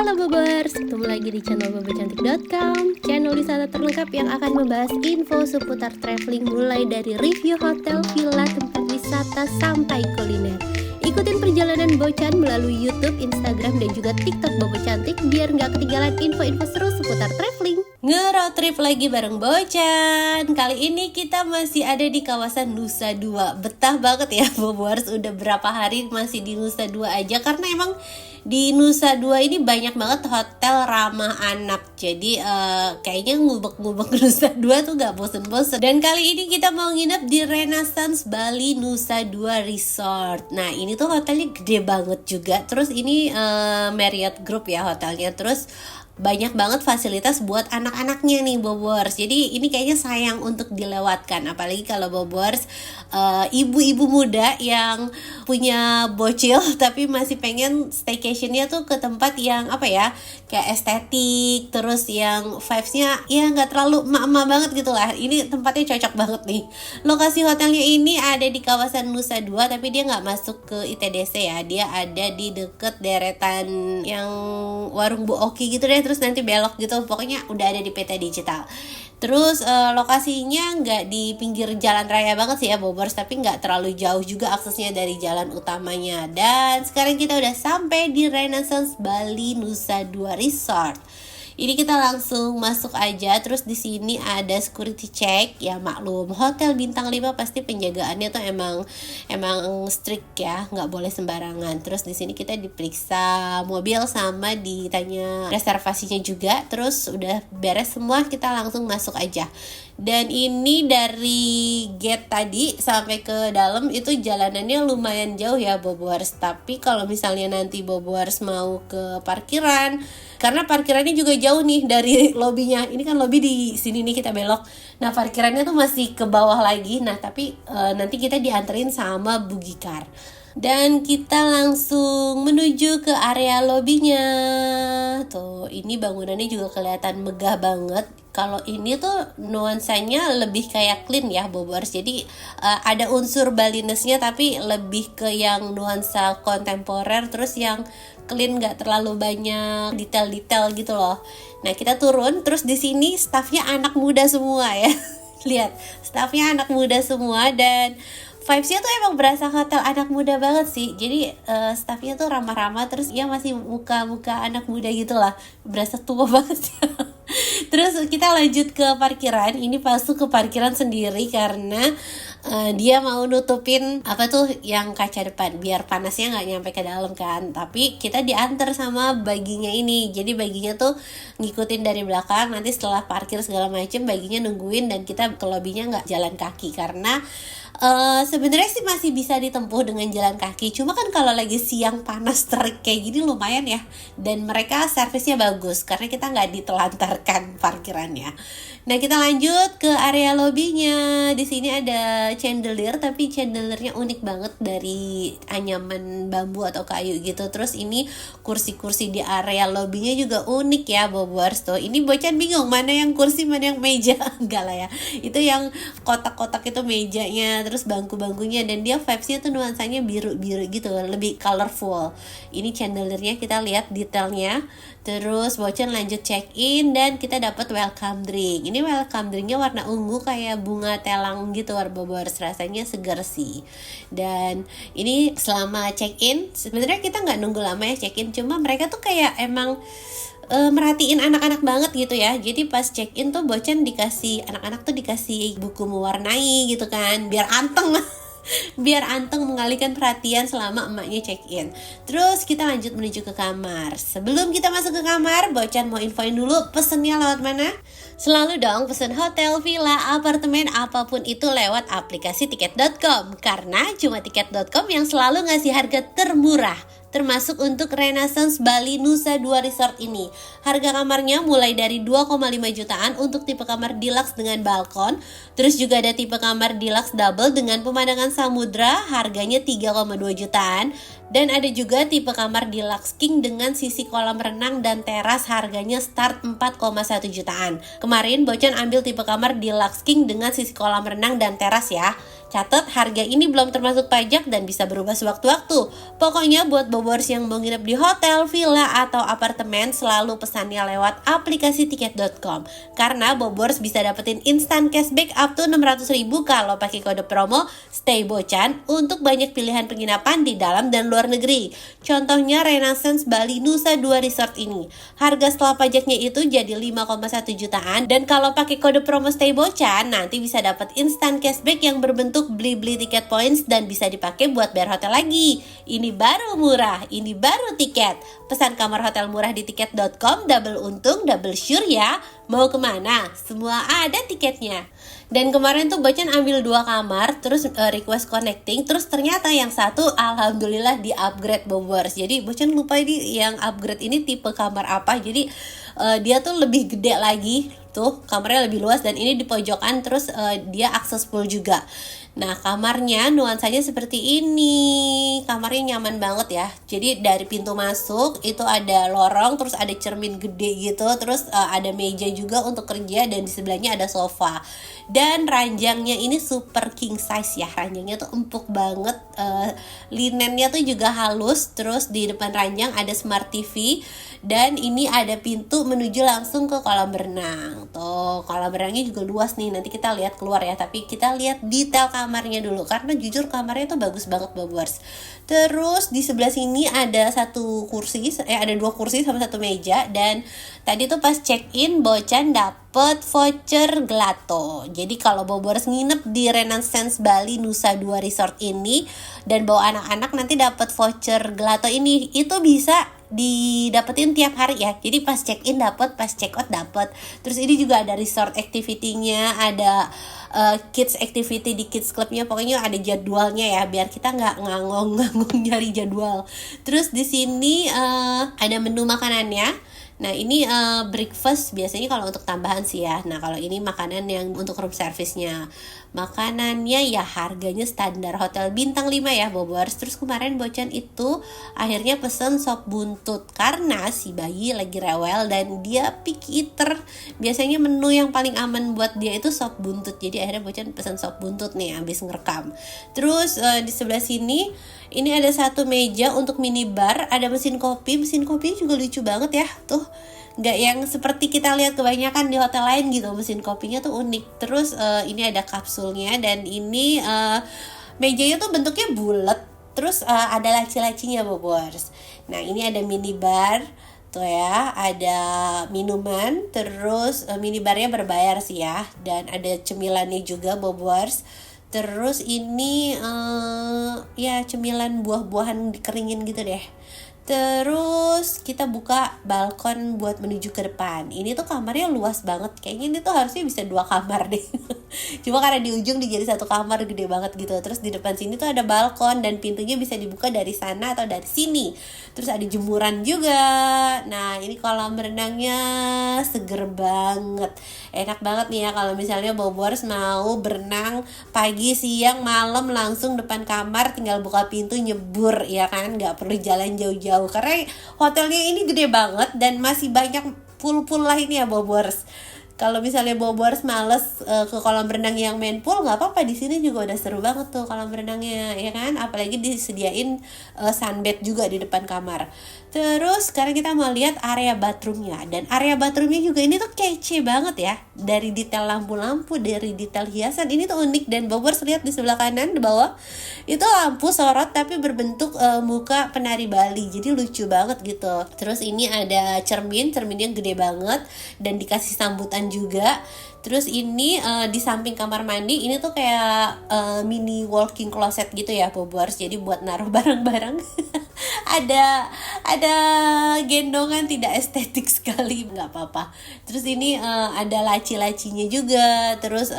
Halo Bobers, ketemu lagi di channel bobocantik.com, channel wisata terlengkap yang akan membahas info seputar traveling mulai dari review hotel, villa, tempat wisata sampai kuliner. Ikutin perjalanan Bocan melalui YouTube, Instagram, dan juga TikTok Bobo Cantik biar nggak ketinggalan info-info seru seputar traveling. Nge-road trip lagi bareng Bocan. Kali ini kita masih ada di kawasan Nusa Dua. Betah banget ya Bobers, udah berapa hari masih di Nusa Dua aja karena emang di Nusa Dua ini banyak banget hotel ramah anak. Jadi kayaknya ngubek-ngubek Nusa Dua tuh gak bosen-bosen. Dan kali ini kita mau nginep di Renaissance Bali Nusa Dua Resort. Nah ini tuh hotelnya gede banget juga. Terus ini Marriott Group ya hotelnya. Terus banyak banget fasilitas buat anak-anaknya nih Bobors. Jadi ini kayaknya sayang untuk dilewatkan. Apalagi kalau Bobors ibu-ibu muda yang punya bocil tapi masih pengen staycationnya tuh ke tempat yang apa ya, kayak estetik, terus yang vibesnya ya nggak terlalu emak-emak banget gitu lah. Ini tempatnya cocok banget nih. Lokasi hotelnya ini ada di kawasan Nusa Dua, tapi dia nggak masuk ke ITDC ya. Dia ada di deket deretan yang warung Bu Oki gitu deh, terus nanti belok gitu. Pokoknya udah ada di peta digital. Terus lokasinya nggak di pinggir jalan raya banget sih ya Bobors, tapi nggak terlalu jauh juga aksesnya dari jalan utamanya. Dan sekarang kita udah sampai di Renaissance Bali Nusa Dua Resort. Ini kita langsung masuk aja. Terus di sini ada security check. Ya maklum, hotel bintang 5 pasti penjagaannya tuh emang strict ya, nggak boleh sembarangan. Terus di sini kita diperiksa mobil sama ditanya reservasinya juga. Terus udah beres semua, kita langsung masuk aja. Dan ini dari gate tadi sampai ke dalam itu jalanannya lumayan jauh ya Bobors. Tapi kalau misalnya nanti Bobors mau ke parkiran, karena parkirannya juga jauh nih dari lobbynya. Ini kan lobby di sini nih, kita belok. Nah parkirannya tuh masih ke bawah lagi. Nah tapi nanti kita dianterin sama Bugikar. Dan kita langsung menuju ke area lobbynya. Tuh, ini bangunannya juga kelihatan megah banget. Kalau ini tuh nuansanya lebih kayak clean ya Bobors. Jadi ada unsur Baliness-nya tapi lebih ke yang nuansa kontemporer, terus yang clean, gak terlalu banyak detail-detail gitu loh. Nah kita turun, terus di sini staffnya anak muda semua ya. Lihat, staffnya anak muda semua dan vibes-nya tuh emang berasa hotel anak muda banget sih. Jadi staffnya tuh ramah-ramah, terus ya masih muka-muka anak muda gitu lah. Berasa tua banget ya. Terus kita lanjut ke parkiran. Ini masuk ke parkiran sendiri karena dia mau nutupin apa tuh yang kaca depan biar panasnya nggak nyampe ke dalam kan. Tapi kita diantar sama baginya ini. Jadi baginya tuh ngikutin dari belakang. Nanti setelah parkir segala macem, baginya nungguin dan kita ke lobbynya nggak jalan kaki karena sebenarnya sih masih bisa ditempuh dengan jalan kaki. Cuma kan kalau lagi siang panas terik kayak gini lumayan ya. Dan mereka servisnya bagus karena kita nggak ditelantarkan parkirannya. Nah kita lanjut ke area lobbynya. Di sini ada chandelier, tapi chandeliernya unik banget dari anyaman bambu atau kayu gitu. Terus ini kursi-kursi di area lobbynya juga unik ya Bobors. Tuh ini Bocan bingung mana yang kursi mana yang meja. Enggak lah ya, itu yang kotak-kotak itu mejanya, terus bangku-bangkunya, dan dia vibesnya tuh nuansanya biru-biru gitu, lebih colorful. Ini chandeliernya kita lihat detailnya. Terus Bocan lanjut check in dan kita dapat welcome drink. Ini welcome drinknya warna ungu kayak bunga telang gitu Bobors, rasanya segar sih. Dan ini selama check in sebenarnya kita nggak nunggu lama ya check in, cuma mereka tuh kayak emang merhatiin anak-anak banget gitu ya. Jadi pas check in tuh Bocan dikasih, anak-anak tuh dikasih buku mewarnai gitu kan, biar anteng biar anteng mengalihkan perhatian selama emaknya check in. Terus kita lanjut menuju ke kamar. Sebelum kita masuk ke kamar, Bocan mau infoin dulu pesennya lewat mana? Selalu dong pesen hotel, villa, apartemen, apapun itu lewat aplikasi tiket.com. Karena cuma tiket.com yang selalu ngasih harga termurah, termasuk untuk Renaissance Bali Nusa Dua Resort ini. Harga kamarnya mulai dari 2,5 jutaan untuk tipe kamar deluxe dengan balkon. Terus juga ada tipe kamar deluxe double dengan pemandangan samudra, harganya 3,2 jutaan. Dan ada juga tipe kamar Deluxe King dengan sisi kolam renang dan teras, harganya start 4,1 jutaan. Kemarin Bocan ambil tipe kamar Deluxe King dengan sisi kolam renang dan teras ya. Catat, harga ini belum termasuk pajak dan bisa berubah sewaktu-waktu. Pokoknya buat bobors yang mau nginep di hotel, villa, atau apartemen, selalu pesannya lewat aplikasi tiket.com. Karena bobors bisa dapetin instant cashback up to 600.000 kalau pakai kode promo STAYBOCAN untuk banyak pilihan penginapan di dalam dan luar negeri. Contohnya Renaissance Bali Nusa Dua Resort ini. Harga setelah pajaknya itu jadi 5,1 jutaan. Dan kalau pakai kode promo STAYBOCAN, nanti bisa dapat instant cashback yang berbentuk beli-beli tiket points dan bisa dipakai buat bayar hotel lagi. Ini baru murah, ini baru tiket. Pesan kamar hotel murah di tiket.com, double untung, double sure ya. Mau kemana? Semua ada tiketnya. Dan kemarin tuh Bocan ambil 2 kamar, terus request connecting, terus ternyata yang satu alhamdulillah di upgrade bobors. Jadi Bocan lupa ini yang upgrade ini tipe kamar apa. Jadi dia tuh lebih gede lagi, tuh kamarnya lebih luas dan ini di pojokan, terus dia accessible juga. Nah, kamarnya nuansanya seperti ini. Kamarnya nyaman banget ya. Jadi dari pintu masuk itu ada lorong, terus ada cermin gede gitu, terus ada meja juga untuk kerja dan di sebelahnya ada sofa. Dan ranjangnya ini super king size ya. Ranjangnya tuh empuk banget. Linennya tuh juga halus. Terus di depan ranjang ada smart TV. Dan ini ada pintu menuju langsung ke kolam berenang. Tuh, kolam berenangnya juga luas nih. Nanti kita lihat keluar ya. Tapi kita lihat detail kamarnya dulu. Karena jujur kamarnya tuh bagus banget, bobors. Terus di sebelah sini ada ada 2 kursi sama 1 meja. Dan tadi tuh pas check in Bocan dapet voucher gelato. Jadi kalau bobors nginep di Renaissance Bali Nusa Dua Resort ini dan bawa anak-anak, nanti dapet voucher gelato ini. Itu bisa didapetin tiap hari ya. Jadi pas check in dapet, pas check out dapet. Terus ini juga ada resort activity-nya, ada kids activity di kids clubnya. Pokoknya ada jadwalnya ya, biar kita nggak ngangong nyari jadwal. Terus di sini ada menu makanannya. Nah ini breakfast biasanya kalau untuk tambahan sih ya. Nah kalau ini makanan yang untuk room service-nya. Makanannya ya harganya standar hotel bintang 5 ya, bobors. Terus kemarin Bocan itu akhirnya pesen sop buntut karena si bayi lagi rewel dan dia picky eater. Biasanya menu yang paling aman buat dia itu sop buntut. Jadi akhirnya Bocan pesen sop buntut nih abis ngerekam. Terus di sebelah sini ini ada 1 meja untuk minibar, ada mesin kopi. Mesin kopinya juga lucu banget ya. Tuh, nggak yang seperti kita lihat kebanyakan di hotel lain gitu. Mesin kopinya tuh unik. Terus ini ada kapsulnya dan ini mejanya tuh bentuknya bulat. Terus ada laci-lacinya, bobors. Nah, ini ada minibar. Tuh ya, ada minuman. Terus minibarnya berbayar sih ya. Dan ada cemilannya juga, bobors. Terus ini ya cemilan buah-buahan dikeringin gitu deh. Terus kita buka balkon buat menuju ke depan. Ini tuh kamarnya luas banget. Kayaknya ini tuh harusnya bisa 2 kamar deh. Cuma karena di ujung dijadi 1 kamar gede banget gitu. Terus di depan sini tuh ada balkon dan pintunya bisa dibuka dari sana atau dari sini. Terus ada jemuran juga. Nah ini kolam renangnya seger banget. Enak banget nih ya kalau misalnya bobors mau berenang pagi, siang, malam langsung depan kamar, tinggal buka pintu nyebur ya kan. Gak perlu jalan jauh-jauh karena hotelnya ini gede banget dan masih banyak pool-pool lainnya, bobors. Kalau misalnya bobors males ke kolam renang yang main pool, nggak apa-apa, di sini juga udah seru banget tuh kolam renangnya ya kan. Apalagi disediain sunbed juga di depan kamar. Terus sekarang kita mau lihat area bathroomnya. Dan area bathroomnya juga ini tuh kece banget ya. Dari detail lampu-lampu, dari detail hiasan, ini tuh unik. Dan bobors lihat di sebelah kanan di bawah itu lampu sorot tapi berbentuk muka penari Bali. Jadi lucu banget gitu. Terus ini ada cerminnya gede banget dan dikasih sambutan juga. Terus ini di samping kamar mandi ini tuh kayak mini walking closet gitu ya, bobors. Jadi buat naruh barang-barang. ada gendongan tidak estetik sekali, nggak apa-apa. Terus ini ada laci-lacinya juga, terus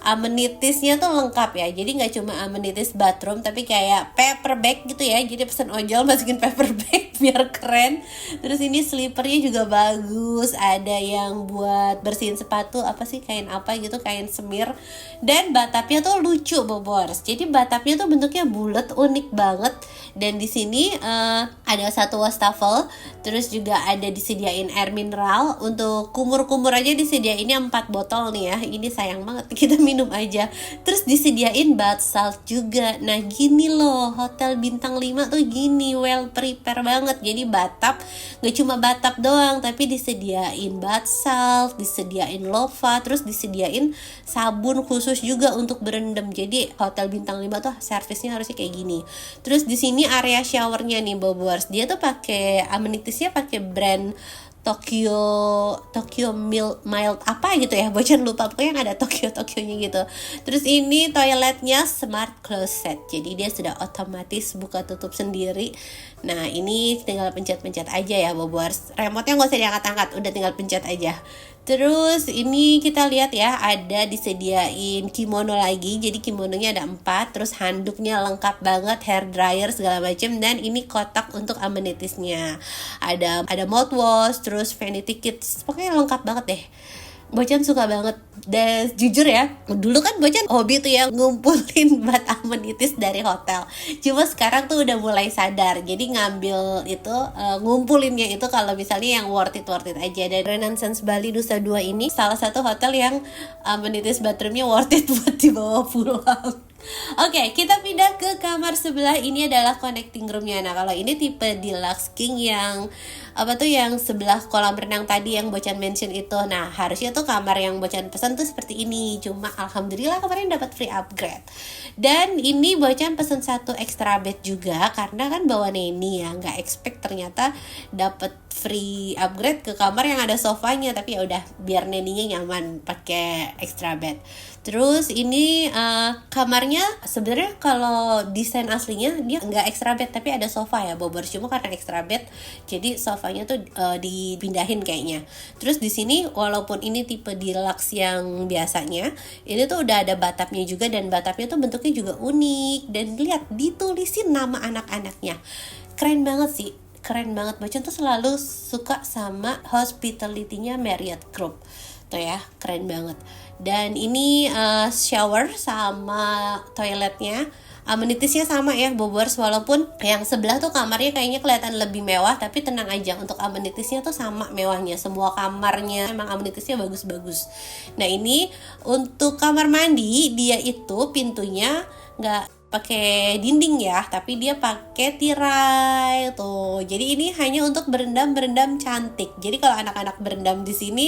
amenitisnya tuh lengkap ya, jadi nggak cuma amenitis bathroom tapi kayak paper bag gitu ya, jadi pesen ojol masukin paper bag biar keren. Terus ini slipernya juga bagus, ada yang buat bersihin sepatu, apa sih, kain apa gitu, kain semir. Dan batapnya tuh lucu Bobors, jadi batapnya tuh bentuknya bulat, unik banget. Dan di sini ada satu wastafel, terus juga ada disediain air mineral. Untuk kumur-kumur aja disediainnya 4 botol nih ya, ini sayang banget kita minum aja. Terus disediain bath salt juga. Nah gini loh, hotel bintang 5 tuh gini, well prepare banget. Jadi batap, gak cuma batap doang, tapi disediain bath salt, disediain loofah, terus disediain sabun khusus juga untuk berendam. Jadi hotel bintang 5 tuh servisnya harusnya kayak gini. Terus di sini area showernya nih Bobors, dia tuh pakai amenitiesnya pakai brand Tokyo Mild apa gitu ya, bocan lupa, pokoknya yang ada Tokyo-nya gitu. Terus ini toiletnya smart closet, jadi dia sudah otomatis buka tutup sendiri. Nah ini tinggal pencet-pencet aja ya Bobors, remote-nya nggak usah diangkat-angkat, udah tinggal pencet aja. Terus ini kita lihat ya, ada disediain kimono lagi, jadi kimononya ada 4, terus handuknya lengkap banget, hair dryer segala macam. Dan ini kotak untuk amenitiesnya, ada mouthwash, terus vanity kits, pokoknya lengkap banget deh. Bocan suka banget. Dan jujur ya, dulu kan Bocan hobi tuh ya ngumpulin bath amenities dari hotel. Cuma sekarang tuh udah mulai sadar, jadi ngambil itu, ngumpulinnya itu kalau misalnya yang worth it aja. Dan Renaissance Bali Nusa Dua ini salah satu hotel yang amenities bathroomnya worth it buat dibawa pulang. Oke, kita pindah ke kamar sebelah. Ini adalah connecting roomnya. Nah kalau ini tipe deluxe king yang yang sebelah kolam renang tadi yang Bocan mention itu. Nah harusnya tuh kamar yang Bocan pesan tuh seperti ini, cuma alhamdulillah kemarin dapat free upgrade. Dan ini Bocan pesan 1 extra bed juga, karena kan bawa Neni ya, nggak expect ternyata dapat free upgrade ke kamar yang ada sofanya. Tapi ya udah, biar Neninya nyaman pakai extra bed. Terus ini kamarnya sebenarnya kalau desain aslinya dia nggak extra bed tapi ada sofa ya Bobors, cuma karena extra bed jadi sofanya tuh dipindahin kayaknya. Terus di sini walaupun ini tipe deluxe yang biasanya, ini tuh udah ada bathtubnya juga, dan bathtubnya tuh bentuknya juga unik, dan lihat ditulisin nama anak-anaknya. Keren banget sih. Keren banget. Bocan tuh selalu suka sama hospitality-nya Marriott Group. Tuh ya, keren banget. Dan ini shower sama toiletnya, amenitiesnya sama ya Bobors, walaupun yang sebelah tuh kamarnya kayaknya kelihatan lebih mewah, tapi tenang aja, untuk amenitiesnya tuh sama mewahnya. Semua kamarnya emang amenitiesnya bagus-bagus. Nah ini untuk kamar mandi, dia itu pintunya nggak pakai dinding ya, tapi dia pakai tirai tuh. Jadi ini hanya untuk berendam cantik. Jadi kalau anak-anak berendam di sini,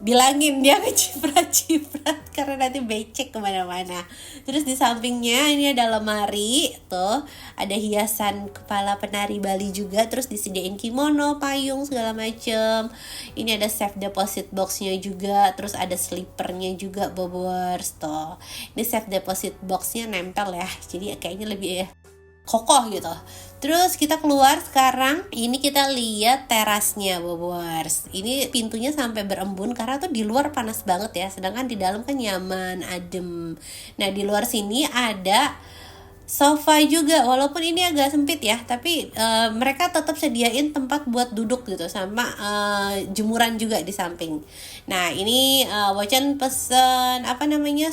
bilangin dia ngeciprat-ciprat karena nanti becek kemana-mana. Terus di sampingnya ini ada lemari tuh, ada hiasan kepala penari Bali juga, terus disediain kimono, payung segala macem. Ini ada safe deposit boxnya juga, terus ada slipernya juga Bobors tuh. Ini safe deposit boxnya nempel ya, jadi kayaknya lebih kokoh gitu. Terus kita keluar sekarang, ini kita lihat terasnya Bobors. Ini pintunya sampai berembun karena tuh di luar panas banget ya, sedangkan di dalam kan nyaman, adem. Nah di luar sini ada sofa juga, walaupun ini agak sempit ya, tapi mereka tetap sediain tempat buat duduk gitu, sama jemuran juga di samping. Nah ini Bocan pesen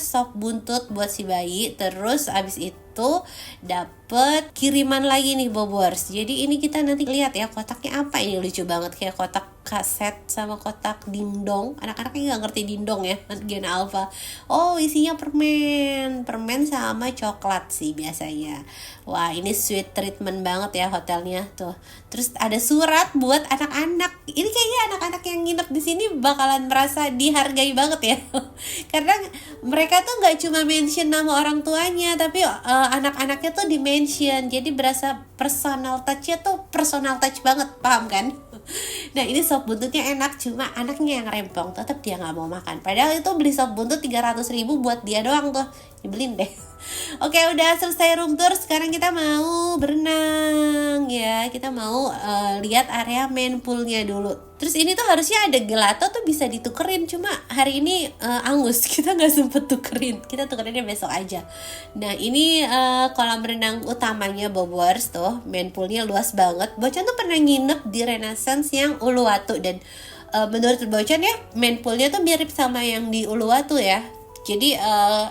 sop buntut buat si bayi. Terus abis itu dapet kiriman lagi nih Bobors. Jadi ini kita nanti lihat ya kotaknya apa. Ini lucu banget, kayak kotak kaset sama kotak dingdong. Anak-anaknya nggak ngerti dingdong ya, Gen Alpha. Oh isinya permen sama coklat sih biasanya. Wah ini sweet treatment banget ya hotelnya tuh. Terus ada surat buat anak-anak. Ini kayaknya anak-anak yang nginep di sini bakalan merasa dihargai banget ya. Karena mereka tuh nggak cuma mention nama orang tuanya, tapi anak-anaknya tuh di mention. Jadi berasa personal touch-nya tuh personal touch banget, paham kan? Nah ini sop buntutnya enak, cuma anaknya yang rempong, tetap dia nggak mau makan. Padahal itu beli sop buntut 300.000 buat dia doang tuh. Nyebelin deh. Oke, udah selesai room tour. Sekarang kita mau berenang ya. Kita mau lihat area main poolnya dulu. Terus ini tuh harusnya ada gelato tuh bisa ditukerin. Cuma hari ini angus, kita nggak sempet tukerin. Kita tukerinnya besok aja. Nah ini kolam renang utamanya Bobors tuh. Main poolnya luas banget. Bocan tuh pernah nginep di Renaissance yang Uluwatu. Dan menurut Bocan ya, main poolnya tuh mirip sama yang di Uluwatu ya. Jadi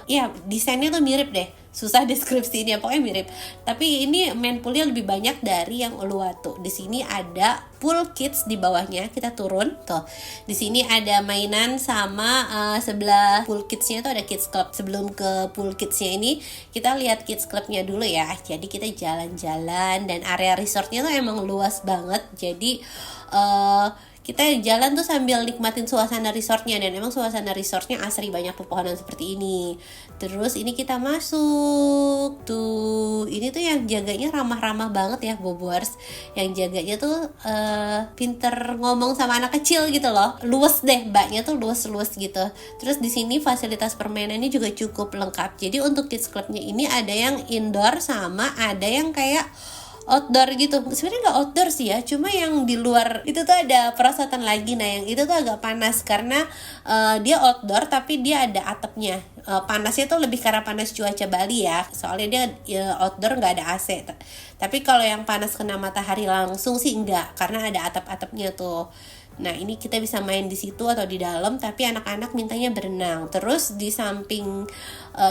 ya desainnya tuh mirip deh. Susah deskripsinya, pokoknya mirip. Tapi ini main poolnya lebih banyak dari yang Uluwatu. Di sini ada pool kids di bawahnya. Kita turun tuh. Di sini ada mainan sama sebelah pool kidsnya tuh ada kids club. Sebelum ke pool kidsnya ini kita lihat kids clubnya dulu ya. Jadi kita jalan-jalan dan area resortnya tuh emang luas banget. Jadi kita jalan tuh sambil nikmatin suasana resortnya. Dan emang suasana resortnya asri, banyak pepohonan seperti ini. Terus ini kita masuk tuh. Ini tuh yang jaganya ramah-ramah banget ya Bobors. Yang jaganya tuh pinter ngomong sama anak kecil gitu loh. Luas deh, mbaknya tuh luas-luas gitu. Terus di sini fasilitas permainannya juga cukup lengkap. Jadi untuk kids clubnya ini ada yang indoor sama ada yang kayak outdoor gitu. Sebenarnya nggak outdoor sih ya, cuma yang di luar itu tuh ada perosotan lagi. Nah yang itu tuh agak panas karena dia outdoor tapi dia ada atapnya. Panasnya tuh lebih karena panas cuaca Bali ya, soalnya dia outdoor nggak ada AC. Tapi kalau yang panas kena matahari langsung sih enggak, karena ada atap-atapnya tuh. Nah ini kita bisa main di situ atau di dalam, tapi anak-anak mintanya berenang. Terus di samping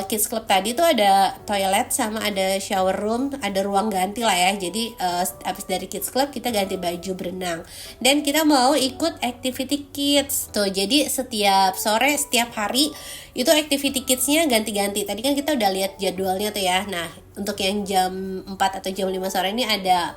kids club tadi tuh ada toilet sama ada shower room, ada ruang ganti lah ya. Jadi habis dari kids club kita ganti baju berenang. Dan kita mau ikut activity kids tuh. Jadi setiap sore, setiap hari itu activity kidsnya ganti-ganti. Tadi kan kita udah lihat jadwalnya tuh ya. Nah untuk yang jam 4 atau jam 5 sore ini ada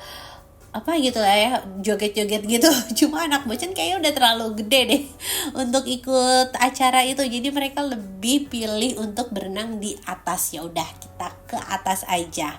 apa gitu lah ya, joget-joget gitu. Cuma anak Bocan kayaknya udah terlalu gede deh untuk ikut acara itu. Jadi mereka lebih pilih untuk berenang di atas. Ya udah kita ke atas aja.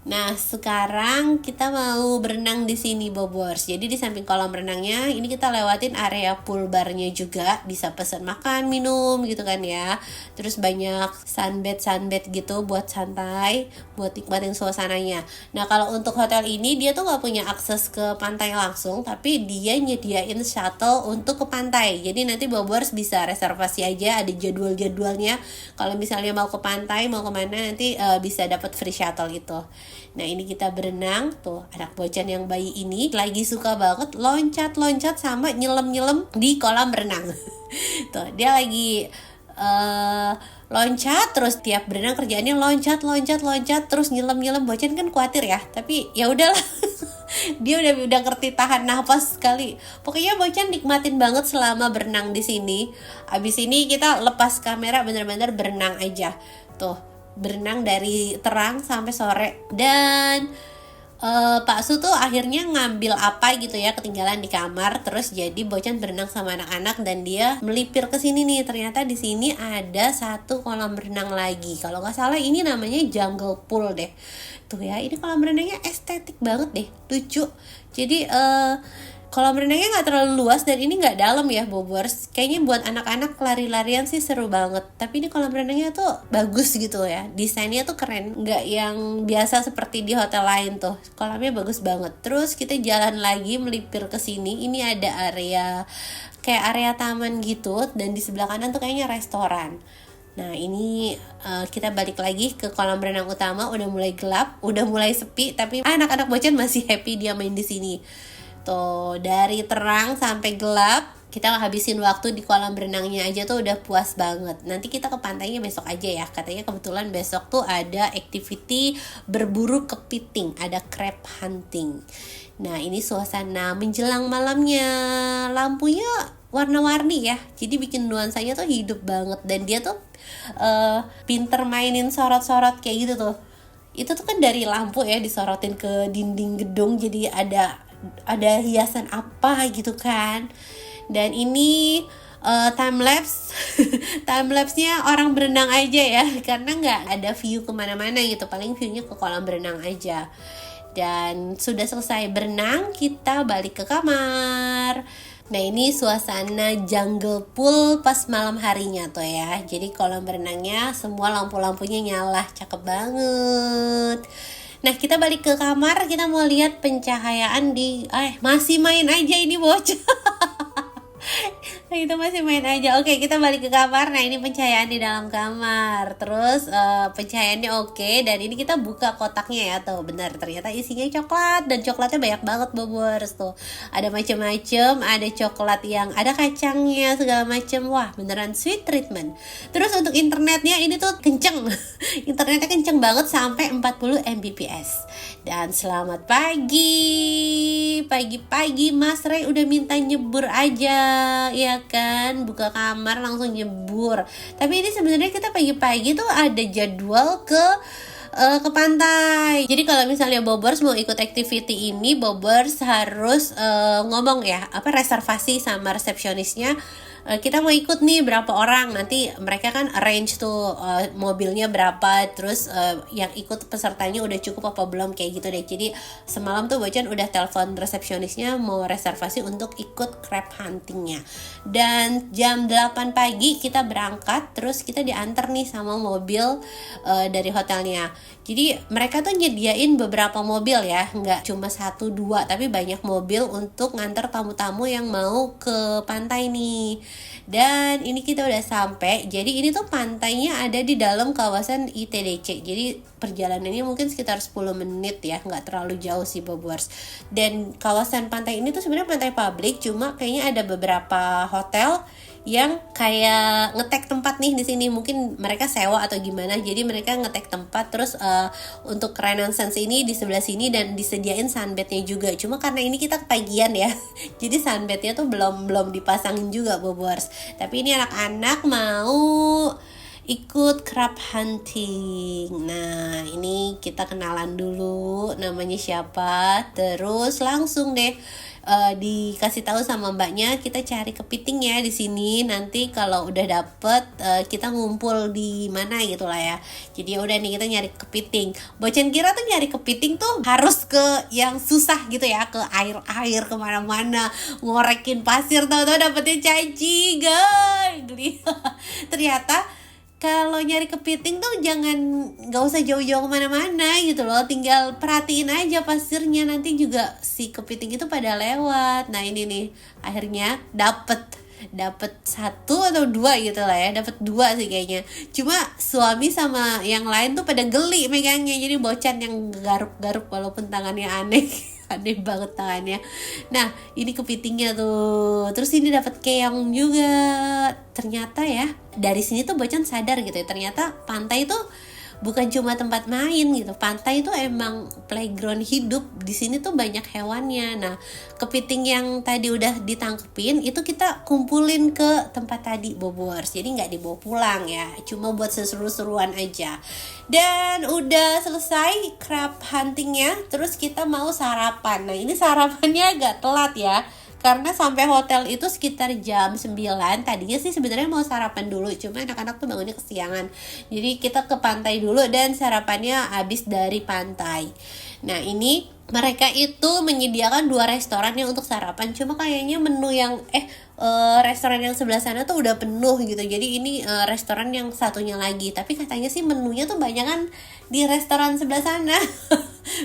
Nah sekarang kita mau berenang di sini Bobors. Jadi di samping kolam renangnya ini kita lewatin area pool barnya juga. Bisa pesan makan, minum gitu kan ya. Terus banyak sunbed gitu buat santai, buat nikmatin suasananya. Nah kalau untuk hotel ini dia tuh gak punya akses ke pantai langsung, tapi dia nyediain shuttle untuk ke pantai. Jadi nanti Bobors bisa reservasi aja, ada jadwal-jadwalnya. Kalau misalnya mau ke pantai, mau kemana nanti bisa dapat free shuttle gitu. Nah ini kita berenang tuh, anak Bocan yang bayi ini lagi suka banget loncat-loncat sama nyelam-nyelam di kolam renang. Tuh dia lagi loncat terus, tiap berenang kerjaannya loncat terus nyelam. Bocan kan khawatir ya, tapi ya udahlah. Dia udah ngerti tahan nafas sekali. Pokoknya Bocan nikmatin banget selama berenang di sini. Abis ini kita lepas kamera, bener-bener berenang aja. Tuh berenang dari terang sampai sore. Dan Pak Su tuh akhirnya ngambil apa gitu ya, ketinggalan di kamar. Terus jadi Bocan berenang sama anak-anak dan dia melipir ke sini nih. Ternyata di sini ada satu kolam renang lagi. Kalau nggak salah ini namanya jungle pool deh. Tuh ya, ini kolam renangnya estetik banget deh, lucu. Jadi kolam renangnya nggak terlalu luas dan ini nggak dalam ya Bobors. Kayaknya buat anak-anak lari-larian sih seru banget. Tapi ini kolam renangnya tuh bagus gitu ya. Desainnya tuh keren. Nggak yang biasa seperti di hotel lain tuh. Kolamnya bagus banget. Terus kita jalan lagi melipir ke sini. Ini ada area kayak area taman gitu. Dan di sebelah kanan tuh kayaknya restoran. Nah ini kita balik lagi ke kolam renang utama. Udah mulai gelap, udah mulai sepi. Tapi anak-anak Bocan masih happy dia main di sini. Tuh, dari terang sampai gelap, kita habisin waktu di kolam berenangnya aja tuh udah puas banget. Nanti kita ke pantainya besok aja ya. Katanya kebetulan besok tuh ada activity berburu kepiting, ada crab hunting. Nah, ini suasana menjelang malamnya. Lampunya warna-warni ya. Jadi bikin nuansanya tuh hidup banget. Dan dia tuh pinter mainin sorot-sorot kayak gitu tuh. Itu tuh kan dari lampu ya, disorotin ke dinding gedung. Jadi ada hiasan apa gitu kan. Dan ini time lapse-nya orang berenang aja ya, karena nggak ada view kemana-mana gitu, paling viewnya ke kolam berenang aja. Dan sudah selesai berenang, kita balik ke kamar. Nah ini suasana jungle pool pas malam harinya tuh ya. Jadi kolam berenangnya semua lampu-lampunya nyala, cakep banget. Nah kita balik ke kamar, kita mau lihat pencahayaan di masih main aja ini bocah. Nah, itu masih main aja. Oke, kita balik ke kamar. Nah ini pencahayaan di dalam kamar. Terus pencahayaannya oke. Dan ini kita buka kotaknya ya. Tuh benar, ternyata isinya coklat. Dan coklatnya banyak banget bobors tuh. Ada macem-macem. Ada coklat yang ada kacangnya segala macem. Wah beneran sweet treatment. Terus untuk internetnya ini tuh kenceng. Internetnya kenceng banget sampai 40 Mbps. Dan selamat pagi. Pagi-pagi Mas Ray udah minta nyebur aja, ya kan, buka kamar langsung nyebur. Tapi ini sebenarnya kita pagi-pagi tuh ada jadwal ke pantai. Jadi kalau misalnya Bobers mau ikut activity ini, Bobers harus ngomong ya, reservasi sama resepsionisnya. Kita mau ikut nih berapa orang, nanti mereka kan arrange tuh mobilnya berapa, terus yang ikut pesertanya udah cukup apa belum, kayak gitu deh. Jadi semalam tuh Bocan udah telepon resepsionisnya mau reservasi untuk ikut crab huntingnya. Dan jam 8 pagi kita berangkat, terus kita diantar nih sama mobil dari hotelnya. Jadi mereka tuh nyediain beberapa mobil ya, nggak cuma 1-2 tapi banyak mobil untuk nganter tamu-tamu yang mau ke pantai nih. Dan ini kita udah sampai. Jadi ini tuh pantainya ada di dalam kawasan ITDC. Jadi perjalanannya mungkin sekitar 10 menit ya, nggak terlalu jauh sih Bobors. Dan kawasan pantai ini tuh sebenarnya pantai publik, cuma kayaknya ada beberapa hotel yang kayak ngetek tempat nih di sini. Mungkin mereka sewa atau gimana, jadi mereka ngetek tempat. Terus untuk Renaissance ini di sebelah sini dan disediain sunbednya juga. Cuma karena ini kita kepagian ya, jadi sunbednya tuh belum dipasangin juga Bobors. Tapi ini anak-anak mau ikut crab hunting. Nah ini kita kenalan dulu namanya siapa, terus langsung deh dikasih tahu sama mbaknya kita cari kepiting ya di sini. Nanti kalau udah dapet kita ngumpul di mana gitu lah ya. Jadi udah nih kita nyari kepiting. Bocan kira tuh nyari kepiting tuh harus ke yang susah gitu ya, ke air kemana-mana ngorekin pasir, tahu-tahu dapetnya cacing guys. Geli. Ternyata kalau nyari kepiting tuh nggak usah jauh-jauh kemana-mana gitu loh, tinggal perhatiin aja pasirnya, nanti juga si kepiting itu pada lewat. Nah ini nih akhirnya dapet 1 atau 2 gitu lah ya, dapet 2 sih kayaknya. Cuma suami sama yang lain tuh pada geli megangnya, jadi Bocan yang garuk-garuk walaupun tangannya aneh. Aneh banget tangannya. Nah ini kepitingnya tuh. Terus ini dapat keong juga. Ternyata ya dari sini tuh Bocan sadar gitu ya, ternyata pantai tuh bukan cuma tempat main gitu. Pantai itu emang playground hidup. Di sini tuh banyak hewannya. Nah, kepiting yang tadi udah ditangkepin itu kita kumpulin ke tempat tadi Bobors. Jadi nggak dibawa pulang ya, cuma buat seru-seruan aja. Dan udah selesai crab huntingnya, terus kita mau sarapan. Nah, ini sarapannya agak telat ya, karena sampai hotel itu sekitar jam 9. Tadinya sih sebenarnya mau sarapan dulu, cuma anak-anak tuh bangunnya kesiangan. Jadi kita ke pantai dulu dan sarapannya habis dari pantai. Nah ini mereka itu menyediakan 2 restoran yang untuk sarapan. Cuma kayaknya menu yang restoran yang sebelah sana tuh udah penuh gitu. Jadi ini restoran yang satunya lagi. Tapi katanya sih menunya tuh banyak kan di restoran sebelah sana.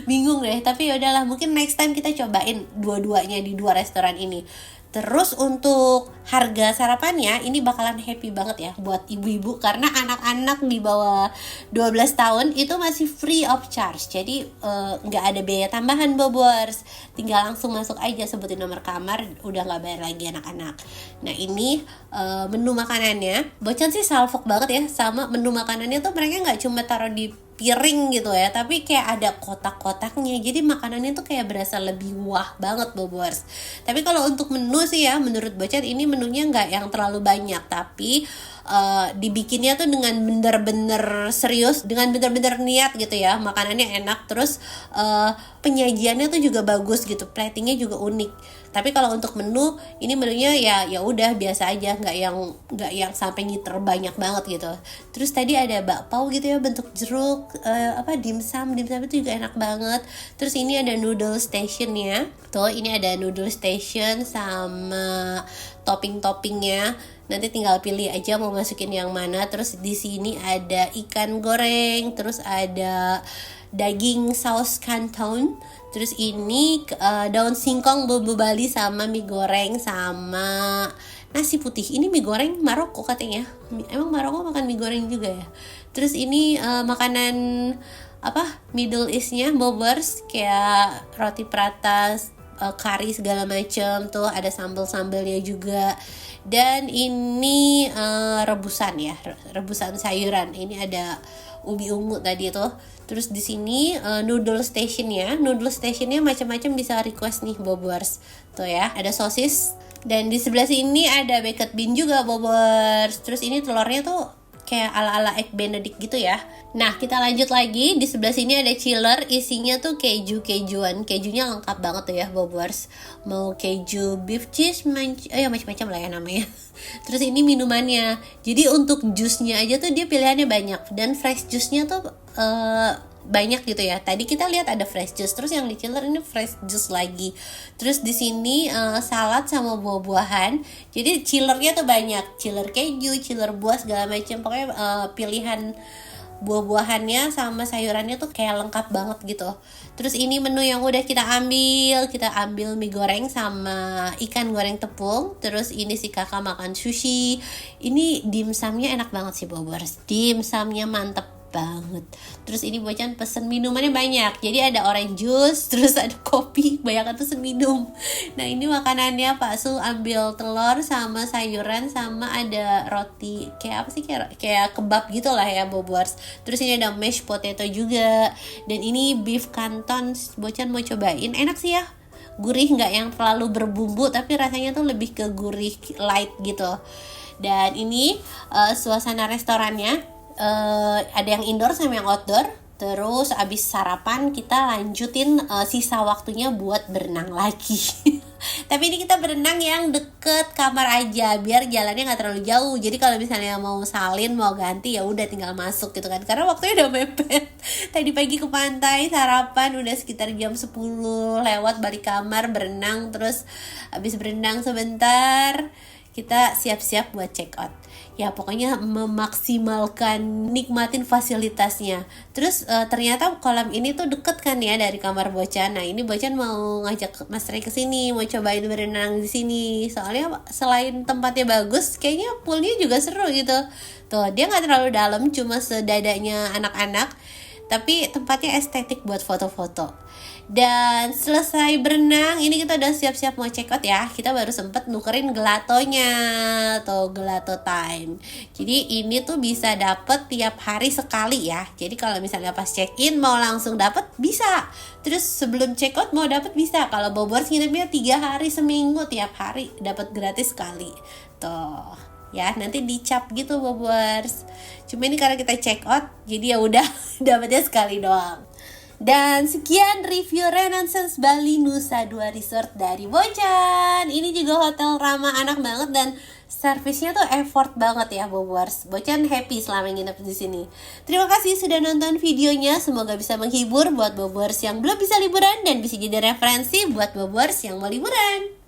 Bingung deh, tapi yaudahlah, mungkin next time kita cobain dua-duanya di 2 restoran ini. Terus untuk harga sarapannya ini bakalan happy banget ya buat ibu-ibu, karena anak-anak di bawah 12 tahun itu masih free of charge. Jadi nggak ada biaya tambahan Bobors, tinggal langsung masuk aja, sebutin nomor kamar, udah nggak bayar lagi anak-anak. Nah ini menu makanannya Bocan sih salfok banget ya sama menu makanannya tuh. Mereka nggak cuma taruh di piring gitu ya, tapi kayak ada kotak-kotaknya, jadi makanannya tuh kayak berasa lebih wah banget Bobors. Tapi kalau untuk menu sih ya, menurut Bocan ini menunya nggak yang terlalu banyak, tapi dibikinnya tuh dengan bener-bener serius, dengan bener-bener niat gitu ya, makanannya enak, terus penyajiannya tuh juga bagus gitu, platingnya juga unik. Tapi kalau untuk menu, ini menunya ya udah biasa aja, nggak yang sampai ngiter banyak banget gitu. Terus tadi ada bakpao gitu ya, bentuk jeruk, dimsum itu juga enak banget. Terus ini ada noodle stationnya, tuh ini ada noodle station sama topping-toppingnya. Nanti tinggal pilih aja mau masukin yang mana. Terus di sini ada ikan goreng, terus ada daging saus canton. Terus ini daun singkong bumbu Bali sama mie goreng sama nasi putih. Ini mie goreng Maroko katanya. Emang Maroko makan mie goreng juga ya? Terus ini makanan Middle East-nya, bobers, kayak roti prata, kari segala macam tuh, ada sambal-sambalnya juga. Dan ini rebusan ya, rebusan sayuran. Ini ada ubi ungu tadi tuh. Terus di sini noodle stationnya macam-macam, bisa request nih bobers tuh ya. Ada sosis, dan di sebelah sini ada baked bean juga bobers. Terus ini telurnya tuh kayak ala-ala egg benedict gitu ya. Nah, kita lanjut lagi. Di sebelah sini ada chiller, isinya tuh kejuan. Kejunya lengkap banget tuh ya bobers. Mau keju beef cheese, macam-macam lah ya namanya. Terus ini minumannya. Jadi untuk jusnya aja tuh dia pilihannya banyak, dan fresh jusnya tuh banyak gitu ya. Tadi kita lihat ada fresh juice, terus yang di chiller ini fresh juice lagi. Terus di sini salad sama buah-buahan. Jadi chillernya tuh banyak, chiller keju, chiller buah segala macam. Pokoknya pilihan buah-buahannya sama sayurannya tuh kayak lengkap banget gitu. Terus ini menu yang udah kita ambil mie goreng sama ikan goreng tepung. Terus ini si kakak makan sushi. Ini dimsumnya enak banget sih bobers, dimsumnya mantep banget. Terus ini Bocan pesen minumannya banyak, jadi ada orange juice, terus ada kopi, banyak pesen minum. Nah ini makanannya Pak Su ambil telur sama sayuran, sama ada roti kayak kayak kebab gitu lah ya bobers. Terus ini ada mashed potato juga, dan ini beef canton. Bocan mau cobain, enak sih ya, gurih, nggak yang terlalu berbumbu, tapi rasanya tuh lebih ke gurih light gitu. Dan ini suasana restorannya. Ada yang indoor sama yang outdoor. Terus abis sarapan kita lanjutin sisa waktunya buat berenang lagi. Tapi ini kita berenang yang deket kamar aja, biar jalannya nggak terlalu jauh. Jadi kalau misalnya mau salin, mau ganti, ya udah tinggal masuk gitu kan, karena waktunya udah mepet. Tadi pagi ke pantai, sarapan udah sekitar jam 10 lewat, balik kamar berenang. Terus abis berenang sebentar kita siap-siap buat check out. Ya pokoknya memaksimalkan, nikmatin fasilitasnya. Terus ternyata kolam ini tuh deket kan ya dari kamar Bocan. Nah ini Bocan mau ngajak Mas Ray ke sini, mau cobain berenang di sini. Soalnya selain tempatnya bagus, kayaknya poolnya juga seru gitu. Tuh dia nggak terlalu dalam, cuma sedadanya anak-anak, tapi tempatnya estetik buat foto-foto. Dan selesai berenang, ini kita udah siap-siap mau check out ya. Kita baru sempet nukerin gelatonya, tuh gelato time. Jadi ini tuh bisa dapet tiap hari sekali ya. Jadi kalau misalnya pas check in mau langsung dapet bisa. Terus sebelum check out mau dapet bisa. Kalau bobors nginepnya 3 hari seminggu, tiap hari dapet gratis sekali. Tuh ya, nanti dicap gitu bobors. Cuma ini karena kita check out, jadi ya udah dapetnya sekali doang. Dan sekian review Renaissance Bali Nusa Dua Resort dari Bocan. Ini juga hotel ramah anak banget, dan servisnya tuh effort banget ya bobors. Bocan happy selama nginep di sini. Terima kasih sudah nonton videonya. Semoga bisa menghibur buat bobors yang belum bisa liburan, dan bisa jadi referensi buat bobors yang mau liburan.